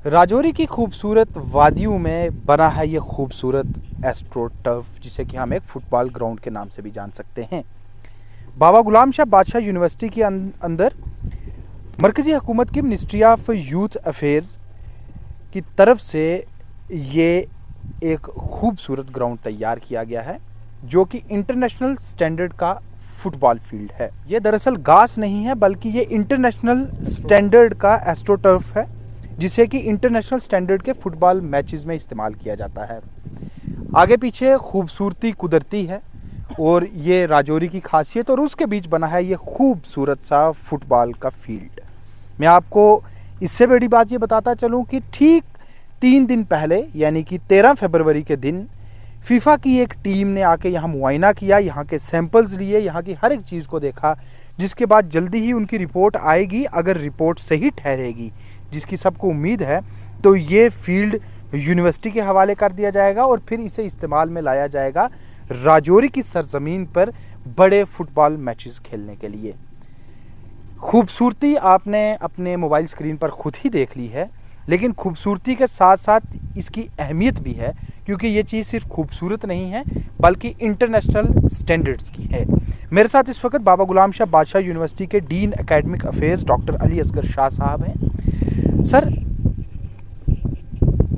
राजौरी की खूबसूरत वादियों में बना है ये खूबसूरत एस्ट्रो टर्फ, जिसे कि हम एक फुटबॉल ग्राउंड के नाम से भी जान सकते हैं। बाबा गुलाम शाह बादशाह यूनिवर्सिटी के अंदर मरकज़ी हुकूमत की मिनिस्ट्री ऑफ यूथ अफेयर्स की तरफ से ये एक खूबसूरत ग्राउंड तैयार किया गया है, जो कि इंटरनेशनल स्टैंडर्ड का फुटबॉल फील्ड है। ये दरअसल घास नहीं है, बल्कि ये इंटरनेशनल स्टैंडर्ड का एस्ट्रो टर्फ है, जिसे कि इंटरनेशनल स्टैंडर्ड के फुटबॉल मैचेस में इस्तेमाल किया जाता है। आगे पीछे खूबसूरती कुदरती है और ये राजौरी की खासियत, और उसके बीच बना है ये खूबसूरत सा फुटबॉल का फील्ड। मैं आपको इससे बड़ी बात ये बताता चलूँ कि ठीक 3 दिन पहले, यानी कि 13 फरवरी के दिन, फीफा की एक टीम ने आके यहाँ मुआयना किया, यहाँ के सैंपल्स लिए, यहाँ की हर एक चीज़ को देखा, जिसके बाद जल्दी ही उनकी रिपोर्ट आएगी। अगर रिपोर्ट सही ठहरेगी, जिसकी सबको उम्मीद है, तो ये फील्ड यूनिवर्सिटी के हवाले कर दिया जाएगा और फिर इसे इस्तेमाल में लाया जाएगा राजौरी की सरजमीन पर बड़े फुटबॉल मैचेस खेलने के लिए। खूबसूरती आपने अपने मोबाइल स्क्रीन पर खुद ही देख ली है, लेकिन खूबसूरती के साथ साथ इसकी अहमियत भी है, क्योंकि ये चीज़ सिर्फ खूबसूरत नहीं है बल्कि इंटरनेशनल स्टैंडर्ड्स की है। मेरे साथ इस वक्त बाबा गुलाम शाह बादशाह यूनिवर्सिटी के dean academic affairs doctor Ali Asghar Shah साहब हैं। सर,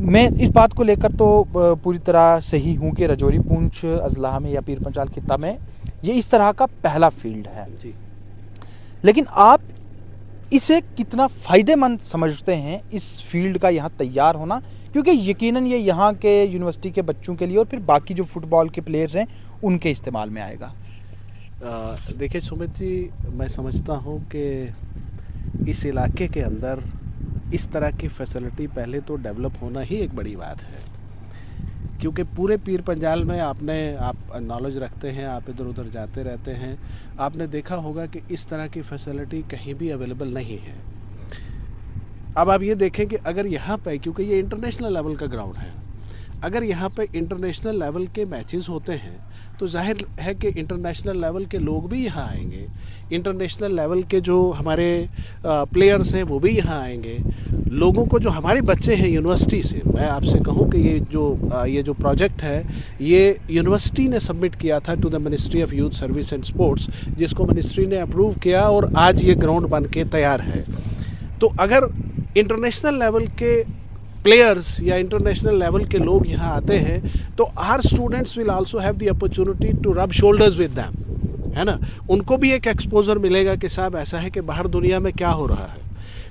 मैं इस बात को लेकर तो पूरी तरह सही हूँ कि राजौरी पूंछ अजलाह में या पीर पंचाल खित्ता में ये इस तरह का पहला फील्ड है जी। लेकिन आप इसे कितना फ़ायदेमंद समझते हैं, इस फील्ड का यहाँ तैयार होना, क्योंकि यकीनन ये यहाँ के यूनिवर्सिटी के बच्चों के लिए और फिर बाकी जो फुटबॉल के प्लेयर्स हैं उनके इस्तेमाल में आएगा। देखिए सुमित जी, मैं समझता हूँ कि इस इलाके के अंदर इस तरह की फैसिलिटी पहले तो डेवलप होना ही एक बड़ी बात है, क्योंकि पूरे पीर पंजाल में आप नॉलेज रखते हैं, आप इधर उधर जाते रहते हैं, आपने देखा होगा कि इस तरह की फैसिलिटी कहीं भी अवेलेबल नहीं है। अब आप ये देखें कि अगर यहाँ पे, क्योंकि ये इंटरनेशनल लेवल का ग्राउंड है, अगर यहाँ पे इंटरनेशनल लेवल के मैचेस होते हैं तो जाहिर है कि इंटरनेशनल लेवल के लोग भी यहाँ आएंगे, इंटरनेशनल लेवल के जो हमारे प्लेयर्स हैं वो भी यहाँ आएंगे। लोगों को, जो हमारे बच्चे हैं यूनिवर्सिटी से, मैं आपसे कहूँ कि ये जो प्रोजेक्ट है ये यूनिवर्सिटी ने सबमिट किया था to the ministry of youth service and sports, जिसको मिनिस्ट्री ने अप्रूव किया और आज ये ग्राउंड बन के तैयार है। तो अगर इंटरनेशनल लेवल के प्लेयर्स या इंटरनेशनल लेवल के लोग यहाँ आते हैं तो our students will also have the opportunity to rub shoulders with them, है ना। उनको भी एक एक्सपोजर मिलेगा कि साहब ऐसा है कि बाहर दुनिया में क्या हो रहा है।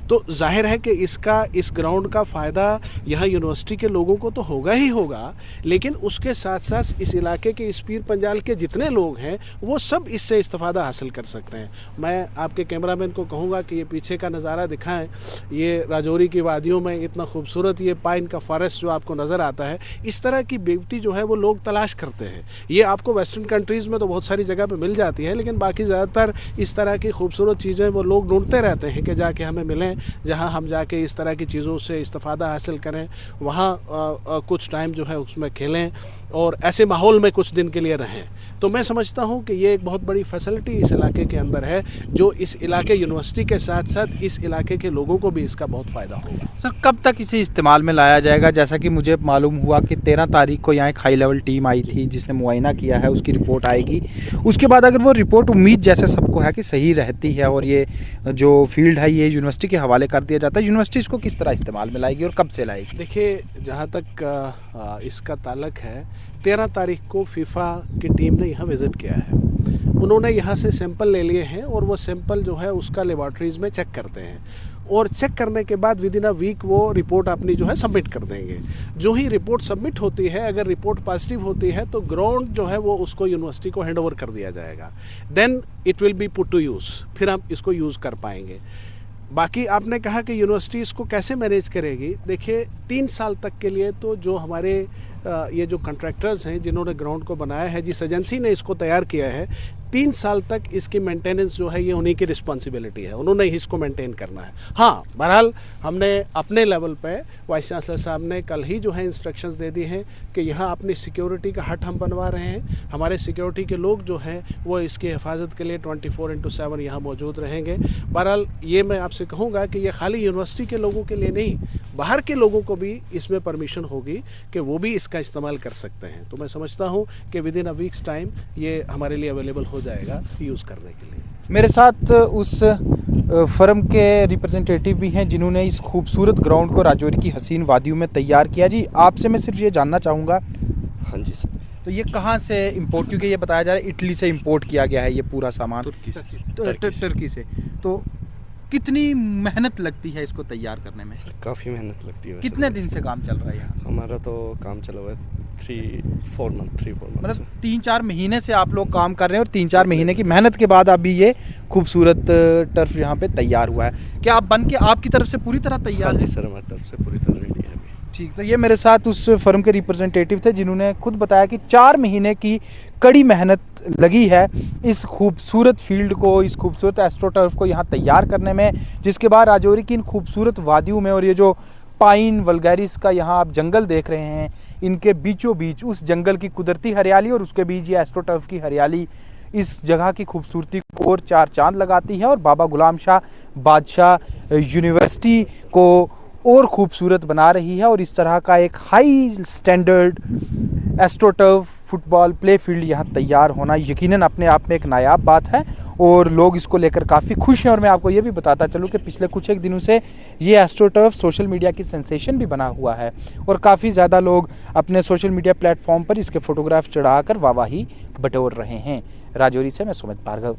तो जाहिर है कि इस ग्राउंड का फ़ायदा यहाँ यूनिवर्सिटी के लोगों को तो होगा ही होगा, लेकिन उसके साथ साथ इस इलाके के, इस पीर पंजाल के जितने लोग हैं वो सब इससे इस्तेफ़ादा हासिल कर सकते हैं। मैं आपके कैमरामैन को कहूँगा कि ये पीछे का नज़ारा दिखाएं। ये राजौरी की वादियों में इतना खूबसूरत ये पाइन का फॉरेस्ट जो आपको नज़र आता है, इस तरह की ब्यूटी जो है वो लोग तलाश करते हैं। ये आपको वेस्टर्न कंट्रीज़ में तो बहुत सारी जगह पर मिल जाती है, लेकिन बाकी ज़्यादातर इस तरह की खूबसूरत चीज़ें वो लोग ढूंढते रहते हैं कि जाके हमें मिलें, जहां हम जाके इस तरह की चीज़ों से इस्तेफ़ादा हासिल करें, वहाँ कुछ टाइम जो है उसमें खेलें और ऐसे माहौल में कुछ दिन के लिए रहें। तो मैं समझता हूँ कि ये एक बहुत बड़ी फैसिलिटी इस इलाके के अंदर है, जो इस इलाके यूनिवर्सिटी के साथ साथ इस इलाके के लोगों को भी इसका बहुत फ़ायदा होगा। सर, कब तक इसे इस्तेमाल में लाया जाएगा? जैसा कि मुझे मालूम हुआ कि 13 तारीख को यहाँ एक हाई लेवल टीम आई थी जिसने मुआयना किया है, उसकी रिपोर्ट आएगी। उसके बाद अगर वो रिपोर्ट उम्मीद जैसे सबको है कि सही रहती है और ये जो फील्ड है ये यूनिवर्सिटी के हवाले कर दिया जाता है, यूनिवर्सिटी इसको किस तरह इस्तेमाल में लाएगी और कब से लाएगी? देखिए, जहाँ तक इसका ताल्लुक है, 13 तारीख को फीफा की टीम ने यहाँ विज़िट किया है। उन्होंने यहाँ से सैंपल ले लिए हैं और वो सैंपल जो है उसका लेबॉर्ट्रीज़ में चेक करते हैं और चेक करने के बाद विद इन अ वीक वो रिपोर्ट अपनी जो है सबमिट कर देंगे। जो ही रिपोर्ट सबमिट होती है, अगर रिपोर्ट पॉजिटिव होती है तो ग्राउंड जो है वो उसको यूनिवर्सिटी को हैंड ओवर कर दिया जाएगा। Then it will be put to use, फिर हम इसको यूज़ कर पाएंगे। बाकी आपने कहा कि यूनिवर्सिटी इसको कैसे मैनेज करेगी। देखिए, 3 साल तक के लिए तो जो हमारे ये जो कॉन्ट्रैक्टर्स हैं जिन्होंने ग्राउंड को बनाया है, जिस एजेंसी ने इसको तैयार किया है, 3 साल तक इसकी मेंटेनेंस जो है ये उन्हीं की रिस्पॉन्सिबिलिटी है, उन्होंने ही इसको मेंटेन करना है। हाँ, बहरहाल हमने अपने लेवल पे वाइस चांसलर साहब ने कल ही जो है इंस्ट्रक्शंस दे दी हैं कि यहाँ अपनी सिक्योरिटी का हट हम बनवा रहे हैं। हमारे सिक्योरिटी के लोग जो हैं वो इसकी हिफाजत के लिए 24/7 यहाँ मौजूद रहेंगे। बहरहाल ये मैं आपसे कहूँगा कि ये खाली यूनिवर्सिटी के लोगों के लिए नहीं, बाहर के लोगों को भी इसमें परमिशन होगी कि वो भी इसका इस्तेमाल कर सकते हैं। तो मैं समझता हूँ कि with in a weeks time ये हमारे लिए अवेलेबल हो जाएगा यूज़ करने के लिए। मेरे साथ उस फर्म के रिप्रेजेंटेटिव भी हैं जिन्होंने इस खूबसूरत ग्राउंड को राजौरी की हसीन वादियों में तैयार किया। जी, आपसे मैं सिर्फ ये जानना चाहूँगा। हाँ जी सर। तो ये कहाँ से इंपोर्ट, क्योंकि ये बताया जा रहा है इटली से इंपोर्ट किया गया है ये पूरा सामान, टर्की से, तो कितनी मेहनत लगती है इसको तैयार करने में? सर काफ़ी मेहनत लगती है। कितने दिन से काम चल रहा है यहाँ? हमारा तो काम चला हुआ है 3-4 मंथ। मतलब 3-4 महीने से आप लोग काम कर रहे हैं और 3-4 महीने की मेहनत के बाद अभी ये खूबसूरत टर्फ यहाँ पे तैयार हुआ है। क्या आप बन के आपकी तरफ से पूरी तरह तैयार? हाँ जी सर, हमारी तरफ से पूरी तरह रेडी है अभी। ठीक, तो ये मेरे साथ उस फर्म के रिप्रेजेंटेटिव थे जिन्होंने खुद बताया कि 4 महीने की कड़ी मेहनत लगी है इस खूबसूरत फील्ड को, इस खूबसूरत एस्ट्रोटर्फ को यहाँ तैयार करने में, जिसके बाद राजौरी की इन खूबसूरत वादियों में, और ये जो पाइन वल्गैरिस का यहाँ आप जंगल देख रहे हैं, इनके बीचों बीच उस जंगल की कुदरती हरियाली और उसके बीच ये एस्ट्रोटर्फ की हरियाली इस जगह की खूबसूरती को और 4 चांद लगाती है और बाबा गुलाम शाह बादशाह यूनिवर्सिटी को और खूबसूरत बना रही है। और इस तरह का एक high standard astroturf football play field यहाँ तैयार होना यकीनन अपने आप में एक नायाब बात है और लोग इसको लेकर काफ़ी खुश हैं। और मैं आपको ये भी बताता चलूँ कि पिछले कुछ एक दिनों से ये एस्ट्रोटर्फ सोशल मीडिया की सेंसेशन भी बना हुआ है और काफ़ी ज़्यादा लोग अपने सोशल मीडिया प्लेटफॉर्म पर इसके फ़ोटोग्राफ चढ़ाकर वाहवाही बटोर रहे हैं। राजौरी से मैं सुमित भार्गव।